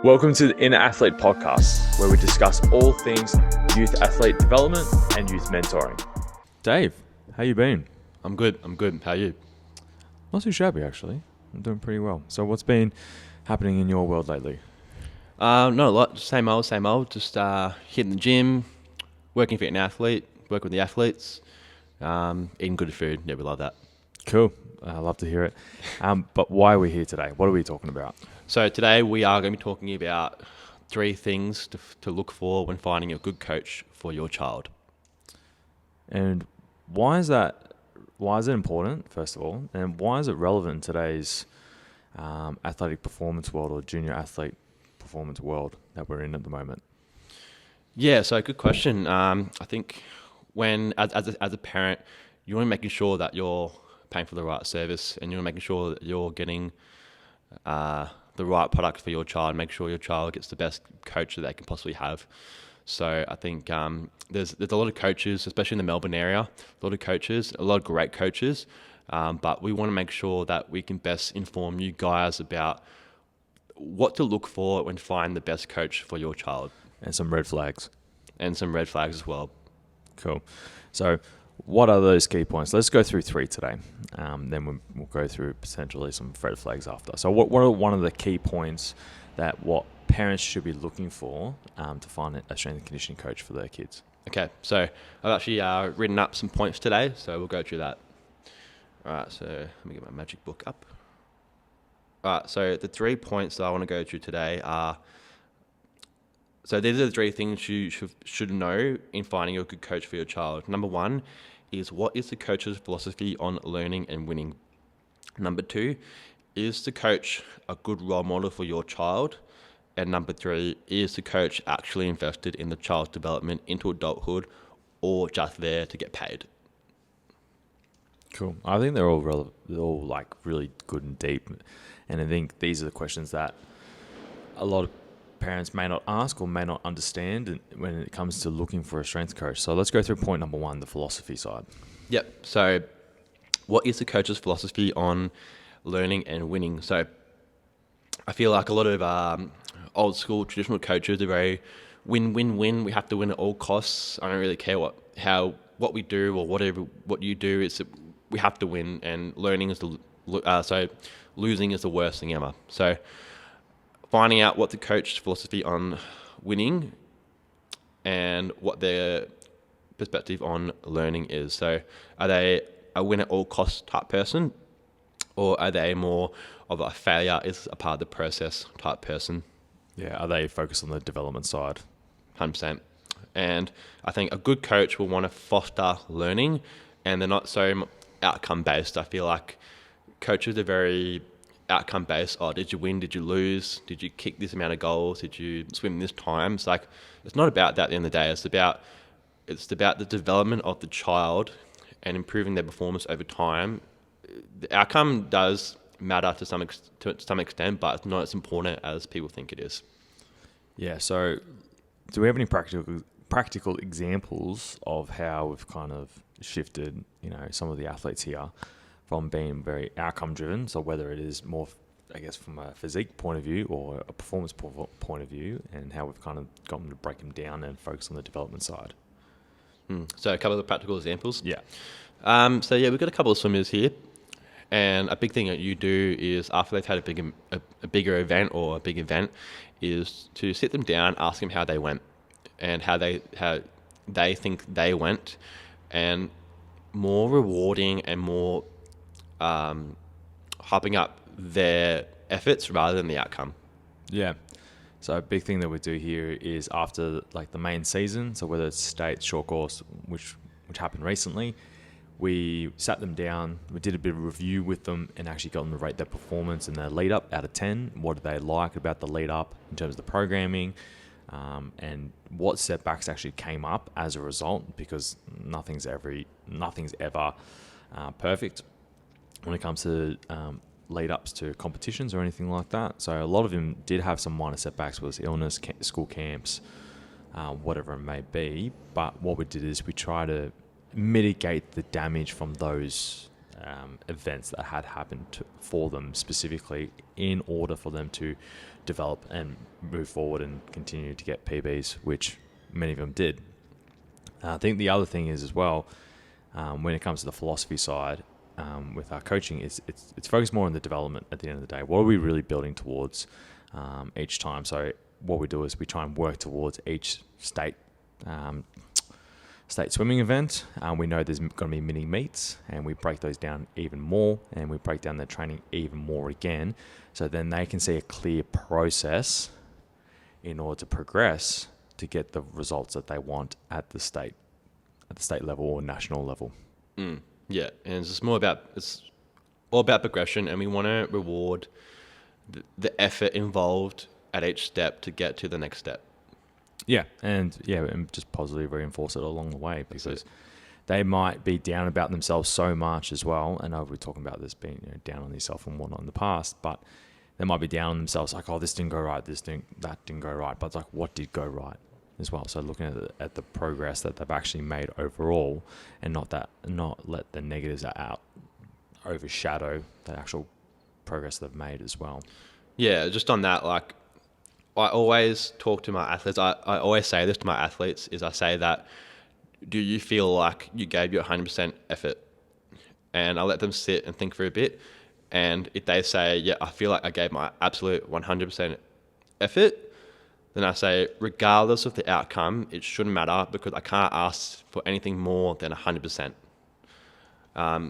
Welcome to the Inner Athlete Podcast, where we discuss all things youth athlete development and youth mentoring. Dave, how you been? I'm good. How are you? Not too shabby, actually. I'm doing pretty well. So what's been happening in your world lately? Not a lot. Same old. Just hitting the gym, working for an athlete, working with the athletes, eating good food. Yeah, we love that. Cool. I love to hear it. But why are we here today? What are we talking about? So today we are going to be talking about 3 things to look for when finding a good coach for your child. And why is that? Why is it important, first of all? And why is it relevant in today's athletic performance world or junior athlete performance world that we're in at the moment? Yeah, so good question. I think when, as a parent, you want to making sure that you're paying for the right service and you're making sure that you're getting the right product for your child, make sure your child gets the best coach that they can possibly have. So I think there's a lot of coaches, especially in the Melbourne area, a lot of great coaches, but we want to make sure that we can best inform you guys about what to look for when finding the best coach for your child. And some red flags. As well. Cool. So what are those key points? Let's go through 3 today. Then we'll go through potentially some red flags after. So what are one of the key points that what parents should be looking for to find a strength and conditioning coach for their kids? Okay, so I've actually written up some points today, so we'll go through that. All right, so let me get my magic book up. All right, so the 3 points that I want to go through today are, so these are the 3 things you should know in finding a good coach for your child. Number 1 is, what is the coach's philosophy on learning and winning? Number 2, is the coach a good role model for your child? And number 3, is the coach actually invested in the child's development into adulthood or just there to get paid? Cool. I think they're all like really good and deep. And I think these are the questions that a lot of parents may not ask or may not understand when it comes to looking for a strength coach. So let's go through point number 1, the philosophy side. Yep. So what is the coach's philosophy on learning and winning? So I feel like a lot of old school traditional coaches are very win. We have to win at all costs. I don't really care what we do or what you do. It's we have to win, and learning is so losing is the worst thing ever. So finding out what the coach's philosophy on winning and what their perspective on learning is. So are they a win at all costs type person, or are they more of a failure is a part of the process type person? Yeah, are they focused on the development side? 100%. And I think a good coach will want to foster learning, and they're not so outcome based. I feel like coaches are very outcome based. Oh, did you win? Did you lose? Did you kick this amount of goals? Did you swim this time? It's like, it's not about that at the end of the day. It's about the development of the child and improving their performance over time. The outcome does matter to some extent, but it's not as important as people think it is. Yeah. So do we have any practical examples of how we've kind of shifted, some of the athletes here from being very outcome driven, so whether it is more, I guess, from a physique point of view or a performance point of view, and how we've kind of gotten to break them down and focus on the development side? So a couple of practical examples. Yeah. We've got a couple of swimmers here, and a big thing that you do is after they've had a bigger event or a big event is to sit them down, ask them how they went and how they think they went, and more rewarding and more hyping up their efforts rather than the outcome. Yeah. So a big thing that we do here is after like the main season, so whether it's state, short course, which happened recently, we sat them down, we did a bit of review with them and actually got them to rate their performance and their lead up out of 10. What did they like about the lead up in terms of the programming, and what setbacks actually came up as a result, because nothing's ever perfect when it comes to lead ups to competitions or anything like that. So a lot of them did have some minor setbacks, whether it's illness, school camps, whatever it may be. But what we did is we try to mitigate the damage from those events that had happened for them specifically in order for them to develop and move forward and continue to get PBs, which many of them did. I think the other thing is as well, when it comes to the philosophy side, with our coaching, it's focused more on the development at the end of the day. What are we really building towards each time? So what we do is we try and work towards each state swimming event. We know there's going to be mini meets, and we break those down even more, and we break down their training even more again, so then they can see a clear process in order to progress to get the results that they want at the state level or national level. Yeah, and it's all about progression, and we want to reward the effort involved at each step to get to the next step. And just positively reinforce it along the way, because they might be down about themselves so much as well. I know we're talking about this being down on yourself and whatnot in the past, but they might be down on themselves like, oh, this didn't go right, that didn't go right. But it's like, what did go right as well? So looking at the progress that they've actually made overall, and not let the negatives overshadow the actual progress they've made as well. Yeah, just on that, like, I always talk to my athletes. I always say this to my athletes, is I say that, do you feel like you gave your 100% effort? And I let them sit and think for a bit. And if they say, yeah, I feel like I gave my absolute 100% effort, then I say, regardless of the outcome, it shouldn't matter, because I can't ask for anything more than 100%.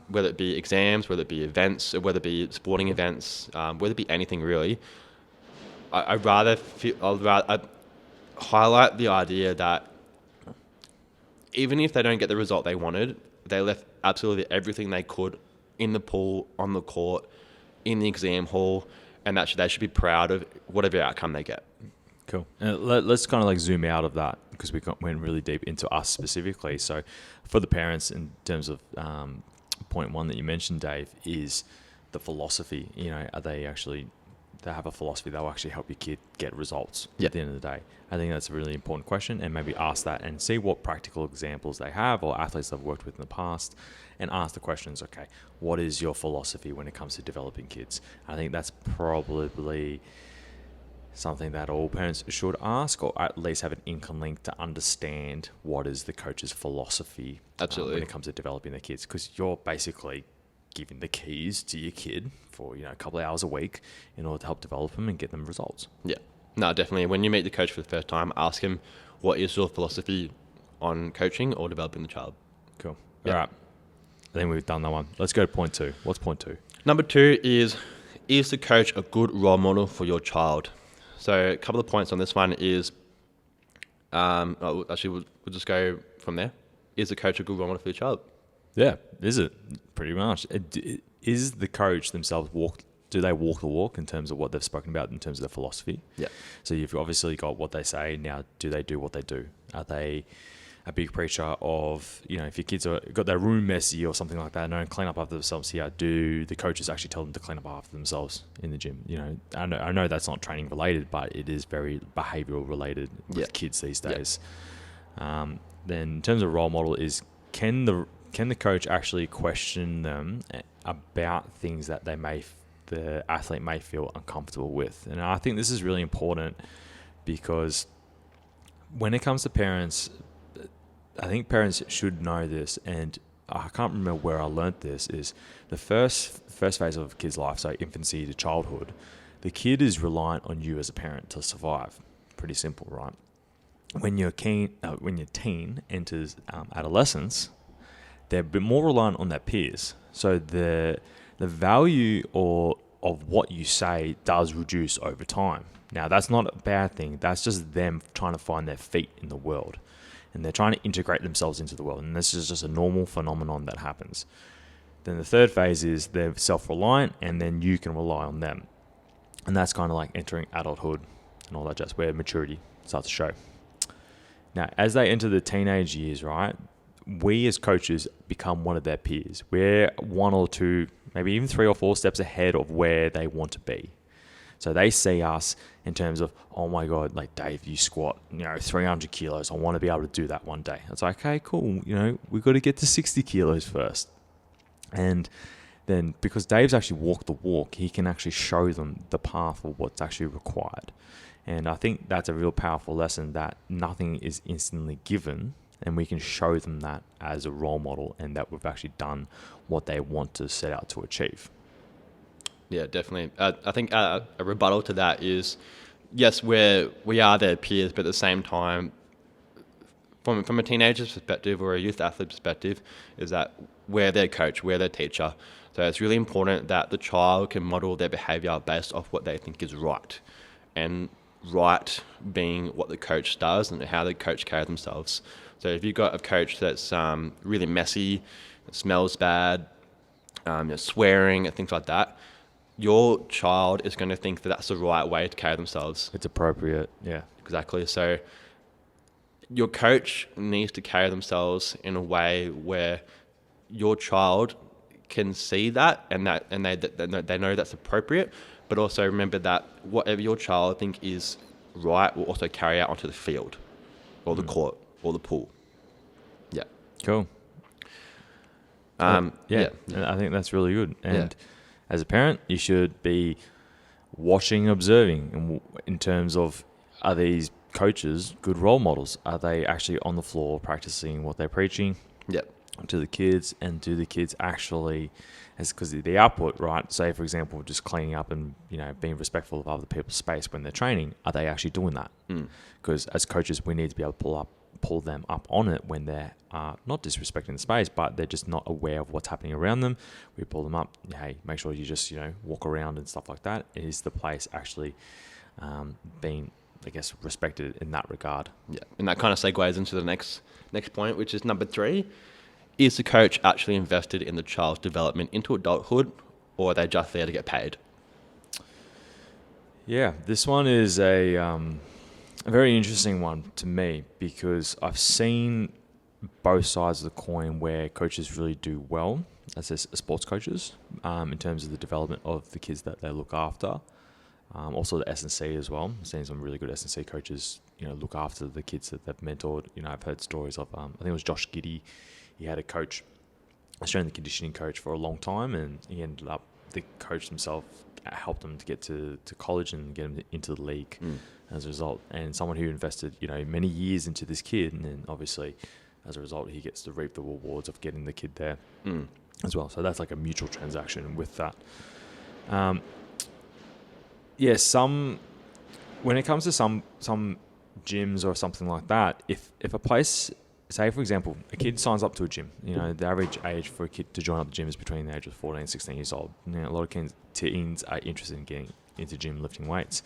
Whether it be exams, whether it be events, or whether it be sporting events, whether it be anything really. I'd rather highlight the idea that even if they don't get the result they wanted, they left absolutely everything they could in the pool, on the court, in the exam hall, and that they should be proud of whatever outcome they get. Cool. Let's kind of like zoom out of that, because we went really deep into us specifically. So for the parents, in terms of point one that you mentioned, Dave, is the philosophy. Are they actually... they have a philosophy that will actually help your kid get results at the end of the day? I think that's a really important question, and maybe ask that and see what practical examples they have or athletes they've worked with in the past, and ask the questions, okay, what is your philosophy when it comes to developing kids? I think that's probably something that all parents should ask, or at least have an inkling to understand what is the coach's philosophy when it comes to developing their kids, because you're basically giving the keys to your kid for a couple of hours a week in order to help develop them and get them results. Yeah, no, definitely. When you meet the coach for the first time, ask him, what is your philosophy on coaching or developing the child? Cool. All right. I think we've done that one. Let's go to point two. What's point two? Number two is the coach a good role model for your child? So a couple of points on this one is, we'll just go from there. Is the coach a good role model for your child? Yeah, is it? Pretty much. Is the coach themselves do they walk the walk in terms of what they've spoken about in terms of their philosophy? Yeah. So you've obviously got what they say. Now, do they do what they do? Are they a big preacher of, if your kids got their room messy or something like that, and don't clean up after themselves here, do the coaches actually tell them to clean up after themselves in the gym? I know that's not training related, but it is very behavioral related with kids these days. Then in terms of role model is, can the coach actually question them about things that the athlete may feel uncomfortable with? And I think this is really important, because when it comes to parents, I think parents should know this, and I can't remember where I learnt this, is the first phase of a kid's life, so infancy to childhood, the kid is reliant on you as a parent to survive. Pretty simple, right? When your teen enters adolescence, they're a bit more reliant on their peers. So the value of what you say does reduce over time. Now, that's not a bad thing. That's just them trying to find their feet in the world. And they're trying to integrate themselves into the world. And this is just a normal phenomenon that happens. Then the third phase is they're self-reliant, and then you can rely on them. And that's kind of like entering adulthood and all that jazz, where maturity starts to show. Now, as they enter the teenage years, right, we as coaches become one of their peers. We're one or two, maybe even 3 or 4 steps ahead of where they want to be. So they see us in terms of, oh my God, like, Dave, you squat, 300 kilos. I want to be able to do that one day. It's like, okay, cool. We've got to get to 60 kilos first. And then because Dave's actually walked the walk, he can actually show them the path of what's actually required. And I think that's a real powerful lesson, that nothing is instantly given, and we can show them that as a role model, and that we've actually done what they want to set out to achieve. Yeah, definitely. I think a rebuttal to that is, yes, we are their peers, but at the same time, from a teenager's perspective or a youth athlete perspective, is that we're their coach, we're their teacher. So it's really important that the child can model their behaviour based off what they think is right. And right being what the coach does and how the coach carries themselves. So if you've got a coach that's really messy, smells bad, swearing and things like that, your child is going to think that that's the right way to carry themselves. It's appropriate, yeah. Exactly. So your coach needs to carry themselves in a way where your child can see that and they know that's appropriate. But also remember that whatever your child think is right will also carry out onto the field or the court or the pool. Yeah. Cool. Yeah. I think that's really good. And as a parent, you should be watching, observing in terms of, are these coaches good role models? Are they actually on the floor practicing what they're preaching to the kids? And do the kids actually, because the output, right? Say, for example, just cleaning up and being respectful of other people's space when they're training. Are they actually doing that? Because as coaches, we need to be able to pull them up on it when they're not disrespecting the space, but they're just not aware of what's happening around them. We pull them up. Hey, make sure you just walk around and stuff like that. Is the place actually being, I guess, respected in that regard? Yeah, and that kind of segues into the next point, which is number 3. Is the coach actually invested in the child's development into adulthood, or are they just there to get paid? Yeah, this one is a very interesting one to me, because I've seen both sides of the coin where coaches really do well as sports coaches in terms of the development of the kids that they look after. Also the S&C as well. I've seen some really good S&C coaches, look after the kids that they've mentored. I've heard stories of, I think it was Josh Giddy. He had a strength and conditioning coach for a long time, and he ended up, the coach himself helped him to get to college and get him into the league as a result. And someone who invested, many years into this kid, and then obviously as a result, he gets to reap the rewards of getting the kid there as well. So that's like a mutual transaction with that. When it comes to some gyms or something like that, if a place, say for example, a kid signs up to a gym, the average age for a kid to join up the gym is between the age of 14 and 16 years old. A lot of teens are interested in getting into gym, lifting weights.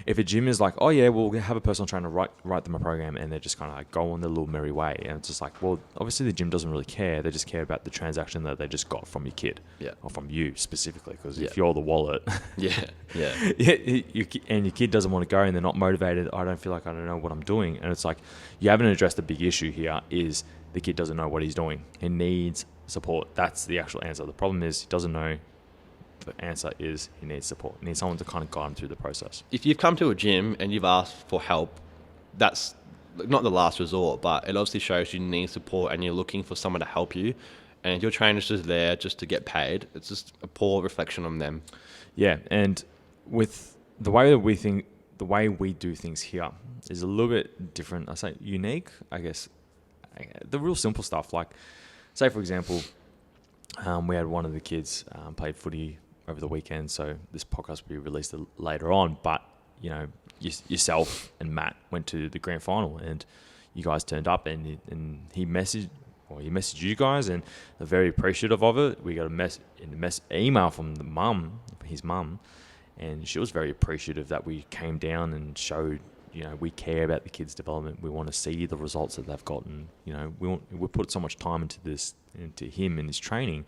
If a gym is like, oh yeah, we'll have a personal trainer write them a program, and they're just kind of like go on their little merry way, and it's just like, well, obviously the gym doesn't really care. They just care about the transaction that they just got from your kid, or from you specifically, because if you're the wallet, and your kid doesn't want to go and they're not motivated, I don't know what I'm doing, and it's like, you haven't addressed the big issue here. Is the kid doesn't know what he's doing. He needs support. That's the actual answer. The problem is he doesn't know. The answer is he needs support. He needs someone to kind of guide him through the process. If you've come to a gym and you've asked for help, that's not the last resort, but it obviously shows you need support and you're looking for someone to help you. And if your trainer's just there just to get paid, it's just a poor reflection on them. Yeah, and with the way that the way we do things here is a little bit different. I say unique, I guess. The real simple stuff, like, say for example, we had one of the kids played footy over the weekend, so this podcast will be released later on, but yourself and Matt went to the grand final, and you guys turned up, and he messaged you guys, and they're very appreciative of it. We got a email from his mum, and she was very appreciative that we came down and showed, we care about the kids' development. We want to see the results that they've gotten. We put so much time into this, into him and his training.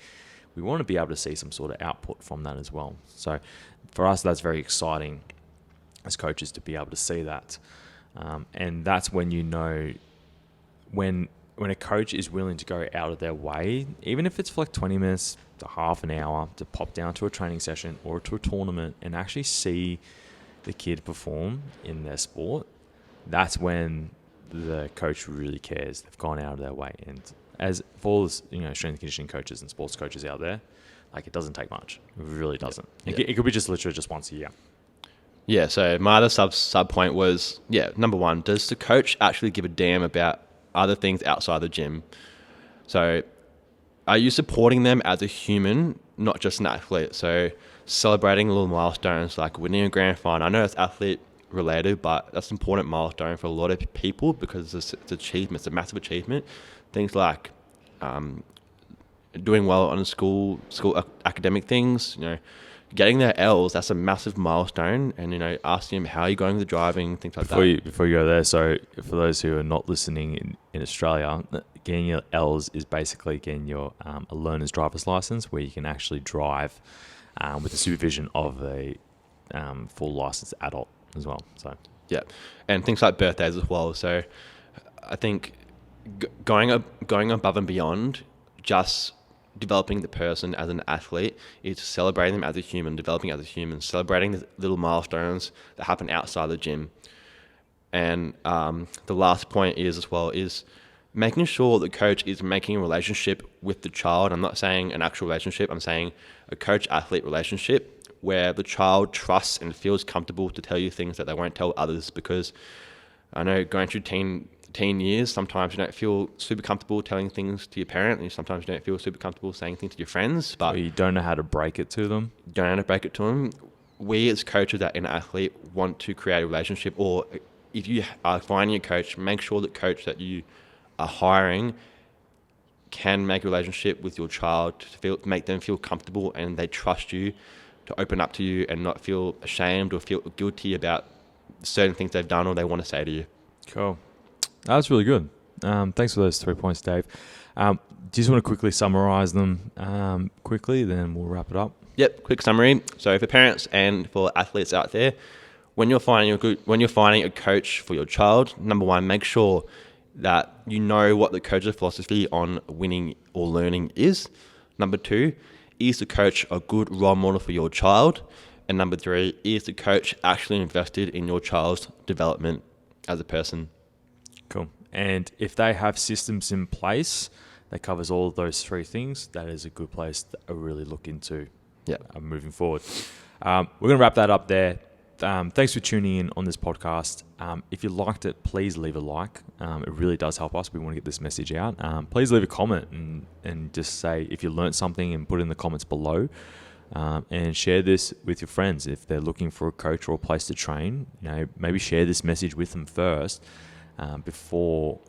We want to be able to see some sort of output from that as well. So for us, that's very exciting as coaches to be able to see that. And that's when when a coach is willing to go out of their way, even if it's for like 20 minutes to half an hour, to pop down to a training session or to a tournament and actually see the kid perform in their sport, that's when the coach really cares. They've gone out of their way. And as for all strength and conditioning coaches and sports coaches out there, Like, it doesn't take much. It really doesn't. Yeah. It could be just literally just once a year. Yeah, so my other sub point was, number one, does the coach actually give a damn about other things outside the gym? So are you supporting them as a human, not just an athlete? So celebrating little milestones like winning a grand final. I know it's athlete related, but that's an important milestone for a lot of people because it's achievement. It's a massive achievement. Things like doing well on school academic things, getting their L's, that's a massive milestone. And, asking them, how are you going with the driving, things like that. Before you go there, so for those who are not listening in Australia, getting your L's is basically getting your a learner's driver's license where you can actually drive with the supervision of a full licensed adult as well. So yeah, and things like birthdays as well. So I think going above and beyond just developing the person as an athlete is celebrating them as a human, developing as a human, celebrating the little milestones that happen outside the gym. And the last point is making sure the coach is making a relationship with the child. I'm not saying an actual relationship. I'm saying a coach-athlete relationship where the child trusts and feels comfortable to tell you things that they won't tell others. Because I know going through teen years, sometimes you don't feel super comfortable telling things to your parent, and sometimes you don't feel super comfortable saying things to your friends. But you don't know how to break it to them. Don't know how to break it to them. We as coaches that an athlete want to create a relationship, or if you are finding a coach, make sure the coach that you are hiring can make a relationship with your child to make them feel comfortable and they trust you to open up to you and not feel ashamed or feel guilty about certain things they've done or they want to say to you. Cool. That was really good. Thanks for those 3 points, Dave. Do you just want to quickly summarize them quickly, then we'll wrap it up? Yep, quick summary. So for parents and for athletes out there, when you're finding a coach for your child, number one, make sure that you know what the coach's philosophy on winning or learning is. Number two, is the coach a good role model for your child? And number three, is the coach actually invested in your child's development as a person? Cool. And if they have systems in place that covers all of those three things, that is a good place to really look into moving forward. We're going to wrap that up there. Thanks for tuning in on this podcast. If you liked it, please leave a like. It really does help us. We want to get this message out. Please leave a comment and just say if you learned something and put it in the comments below. And share this with your friends if they're looking for a coach or a place to train. Maybe share this message with them first before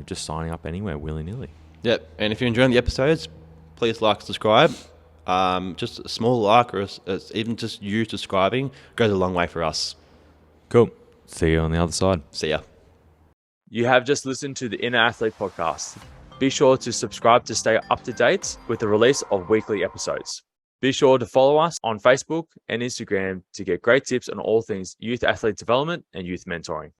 just signing up anywhere willy-nilly. Yep. And if you're enjoying the episodes, please like, subscribe. Just a small like or even just you subscribing goes a long way for us. Cool. See you on the other side. See ya. You have just listened to the Inner Athlete podcast. Be sure to subscribe to stay up to date with the release of weekly episodes. Be sure to follow us on Facebook and Instagram to get great tips on all things youth athlete development and youth mentoring.